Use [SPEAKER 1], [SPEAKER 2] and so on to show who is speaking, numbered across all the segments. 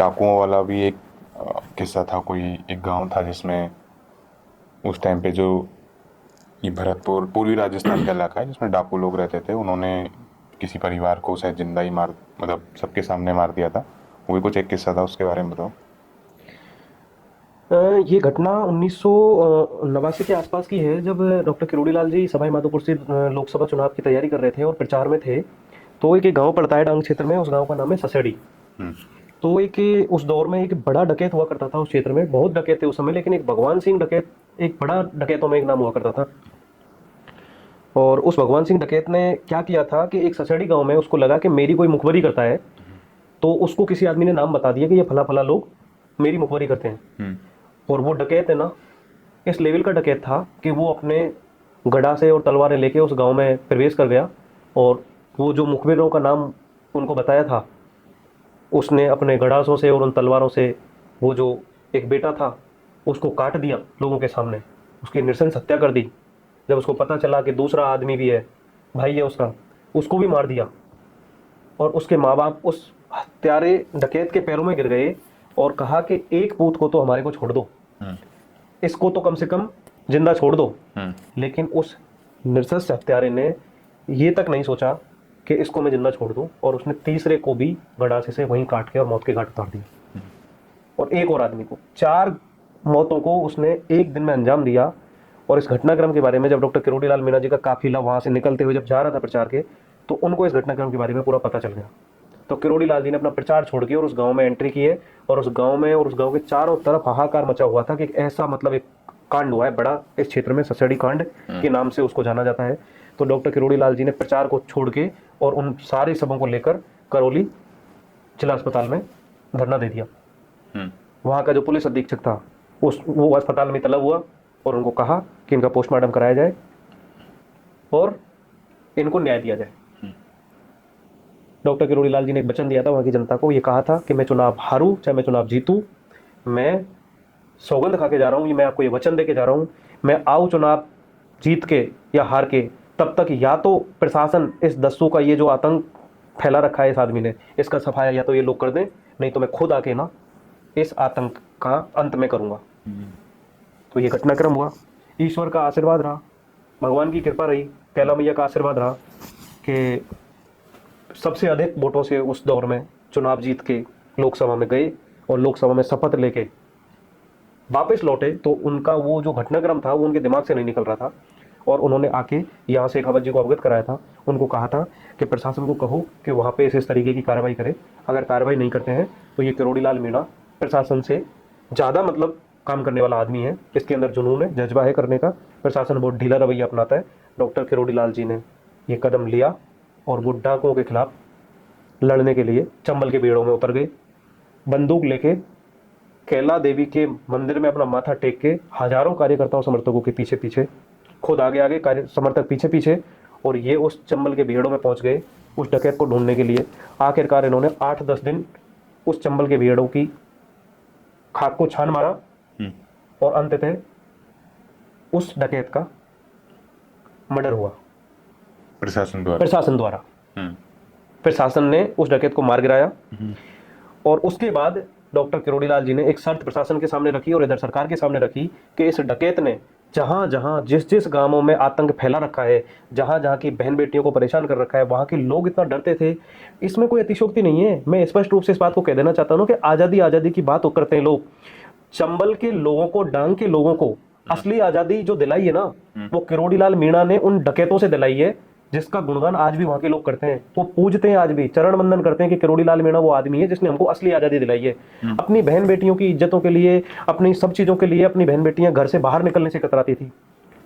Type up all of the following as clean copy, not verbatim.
[SPEAKER 1] डाकुओं वाला भी एक किस्सा था। कोई एक गांव था जिसमें उस टाइम पे जो ये भरतपुर पूर्वी राजस्थान का इलाका है जिसमें डाकू लोग रहते थे, उन्होंने किसी परिवार को शायद जिंदा ही मार, मतलब सबके सामने मार दिया था। वो भी कुछ एक किस्सा था, उसके बारे में बताओ।
[SPEAKER 2] ये घटना 1989 के आसपास की है, जब डॉक्टर किरोड़ी लाल जी सवाई माधोपुर से लोकसभा चुनाव की तैयारी कर रहे थे और प्रचार में थे। तो एक गांव पड़ता है डांग क्षेत्र में, उस गांव का नाम है ससेड़ी।
[SPEAKER 1] हम्म।
[SPEAKER 2] तो उस दौर में एक बड़ा डकैत हुआ करता था उस क्षेत्र में, बहुत डकैत थे उस समय, लेकिन एक भगवान सिंह डकैत एक बड़ा डकैतों में एक नाम हुआ करता था। और उस भगवान सिंह डकैत ने क्या किया था कि एक ससेड़ी गांव में उसको लगा कि मेरी कोई मुखबरी करता है, तो उसको किसी आदमी ने नाम बता दिया कि ये फला फला लोग मेरी मुखबरी करते हैं।
[SPEAKER 1] हम्म।
[SPEAKER 2] और वो डकैत है ना, इस लेवल का डकैत था कि वो अपने गड़ा से और तलवारें लेके उस गांव में प्रवेश कर गया। और वो जो मुखबिरों का नाम उनको बताया था, उसने अपने गड़ासों से और उन तलवारों से वो जो एक बेटा था उसको काट दिया लोगों के सामने, उसकी नृशंस हत्या कर दी। जब उसको पता चला कि दूसरा आदमी भी है, भाई है उसका, उसको भी मार दिया। और उसके माँ बाप उस हत्यारे डकैत के पैरों में गिर गए और कहा कि एक पूत को तो हमारे को छोड़ दो,
[SPEAKER 1] हम्म।
[SPEAKER 2] इसको तो कम से कम जिंदा छोड़ दो।
[SPEAKER 1] हम्म।
[SPEAKER 2] लेकिन उस नृशंस हत्यारे ने ये तक नहीं सोचा कि इसको मैं जिंदा छोड़ दूं, और उसने तीसरे को भी गड़ासे से वहीं काट के और मौत के घाट उतार दिया। और एक और आदमी को, चार मौतों को उसने एक दिन में अंजाम दिया। और इस घटनाक्रम के बारे में जब डॉक्टर किरोड़ी लाल मीणा जी का काफिला वहां से निकलते हुए जब जा रहा था प्रचार के, तो उनको इस घटनाक्रम के बारे में पूरा पता चल गया। तो किरोड़ी लाल जी ने अपना प्रचार छोड़ के और उस गांव में एंट्री की है। और उस गांव में और उस गांव के चारों तरफ हाहाकार मचा हुआ था कि एक ऐसा मतलब एक कांड हुआ है बड़ा इस क्षेत्र में, ससेड़ी कांड के नाम से उसको जाना जाता है। तो डॉक्टर किरोड़ी लाल जी ने प्रचार को छोड़ के और उन सारे सबों को लेकर करौली जिला अस्पताल में धरना दे दिया।
[SPEAKER 1] हम्म।
[SPEAKER 2] वहाँ का जो पुलिस अधीक्षक था वो अस्पताल में तलब हुआ और उनको कहा कि इनका पोस्टमार्टम कराया जाए और इनको न्याय दिया जाए। डॉक्टर किरोड़ी लाल जी ने एक वचन दिया था वहाँ की जनता को, ये कहा था कि मैं चुनाव हारूं चाहे मैं चुनाव जीतूं, मैं सौगंध खा के जा रहा हूँ, ये मैं आपको ये वचन दे के जा रहा हूँ, मैं आऊँ चुनाव जीत के या हार के, तब तक या तो प्रशासन इस दस्यु का ये जो आतंक फैला रखा है इस आदमी ने, इसका सफाया या तो ये लोग कर दें, नहीं तो मैं खुद आके ना इस आतंक का अंत में करूंगा। तो ये घटनाक्रम हुआ। ईश्वर का आशीर्वाद रहा, भगवान की कृपा रही, कैला मैया का आशीर्वाद रहा कि सबसे अधिक वोटों से उस दौर में चुनाव जीत के लोकसभा में गए और लोकसभा में शपथ लेके वापस लौटे। तो उनका वो जो घटनाक्रम था वो उनके दिमाग से नहीं निकल रहा था। और उन्होंने आके यहाँ से शेखावत जी को अवगत कराया था, उनको कहा था कि प्रशासन को कहो कि वहाँ पे इस तरीके की कार्रवाई करे। अगर कार्रवाई नहीं करते हैं तो ये किरोड़ी लाल मीणा प्रशासन से ज़्यादा मतलब काम करने वाला आदमी है, इसके अंदर जुनून है, जज्बा है करने का। प्रशासन बहुत ढीला रवैया अपनाता है। डॉक्टर किरोड़ी लाल जी ने ये कदम लिया और वो डाकुओं के खिलाफ लड़ने के लिए चंबल के बेड़ों में उतर गए, बंदूक लेके कैला देवी के मंदिर में अपना माथा टेक के हजारों कार्यकर्ताओं समर्थकों के पीछे पीछे, खुद आगे आगे कार्य समर्थक पीछे पीछे, और ये उस चंबल के भीड़ों में पहुंच गए उस डकैत को ढूंढने के लिए। आखिरकार इन्होंने 8-10 दिन उस चंबल के भीड़ों की खाक को छान मारा और अंततः उस डकैत का मर्डर हुआ प्रशासन द्वारा। प्रशासन ने उस डकैत को मार गिराया। और उसके बाद डॉक्टर किरोड़ी लाल जी ने एक शर्त प्रशासन के सामने रखी और इधर सरकार के सामने रखी कि इस डकैत ने जहां जहां जिस जिस गांवों में आतंक फैला रखा है, जहां जहां की बहन बेटियों को परेशान कर रखा है, वहां के लोग इतना डरते थे। इसमें कोई अतिशयोक्ति नहीं है, मैं स्पष्ट रूप से इस बात को कह देना चाहता हूं कि आज़ादी आज़ादी की बात करते हैं लोग। चंबल के लोगों को, डांग के लोगों को असली आज़ादी जो दिलाई है ना, वो किरोड़ी लाल मीणा ने उन डकैतों से दिलाई है, जिसका गुणगान आज भी वहां के लोग करते हैं। वो पूजते हैं, आज भी चरण वंदन करते हैं कि किरोड़ी लाल मीणा वो आदमी है जिसने हमको असली आज़ादी दिलाई है। अपनी बहन बेटियों की इज्जतों के लिए, अपनी सब चीज़ों के लिए अपनी बहन बेटियां घर से बाहर निकलने से कतराती थी।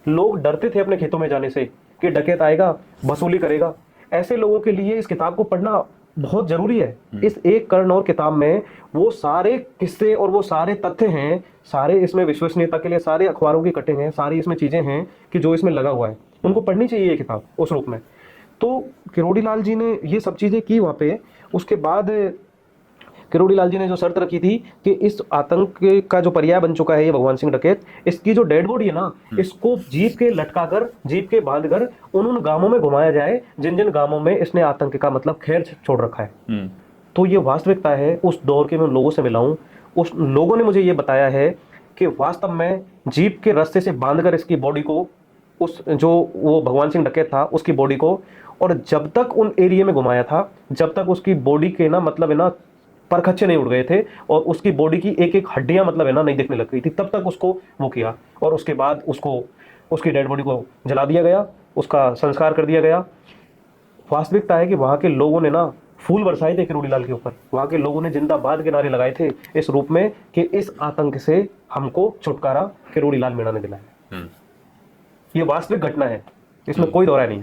[SPEAKER 2] लोग डरते थे अपने खेतों में जाने से कि डकैत आएगा, वसूली करेगा। ऐसे लोगों के लिए इस किताब को पढ़ना बहुत जरूरी है। इस एक कर्ण और किताब में वो सारे किस्से और वो सारे तथ्य हैं, सारे इसमें विश्वसनीयता के लिए सारे अखबारों की कटिंग है, सारी इसमें चीजें हैं कि जो इसमें लगा हुआ है, उनको पढ़नी चाहिए ये किताब उस रूप में। तो किरोड़ी लाल जी ने ये सब चीजें की वहां पे। उसके बाद किरोड़ी लाल जी ने जो शर्त रखी थी कि इस आतंक का जो पर्याय बन चुका है ये भगवान सिंह डकैत, इसकी जो डेड बॉडी है ना, इसको जीप के लटका कर, जीप के बांध कर उन गांवों में घुमाया जाए जिन जिन गांवों में इसने आतंक का मतलब खैर छोड़ रखा है। तो ये वास्तविकता है। उस दौर के मैं लोगों से मिला हूँ, उस लोगों ने मुझे ये बताया है कि वास्तव में जीप के रास्ते से बांधकर इसकी बॉडी को, उस जो वो भगवान सिंह डकैत था उसकी बॉडी को, और जब तक उन एरिया में घुमाया था, जब तक उसकी बॉडी के ना मतलब है ना परखच्चे नहीं उड़ गए थे और उसकी बॉडी की एक एक हड्डियां मतलब है ना नहीं दिखने लग गई थी, तब तक उसको वो किया। और उसके बाद उसको, उसकी डेड बॉडी को जला दिया गया, उसका संस्कार कर दिया गया। वास्तविकता है कि वहाँ के लोगों ने ना फूल बरसाए थे किरोड़ी लाल के ऊपर, वहाँ के लोगों ने जिंदाबाद के नारे लगाए थे इस रूप में कि इस आतंक से हमको छुटकारा किरोड़ी लाल मीणा ने दिलाया। ये वास्तविक घटना है, इसमें कोई दौरा नहीं है।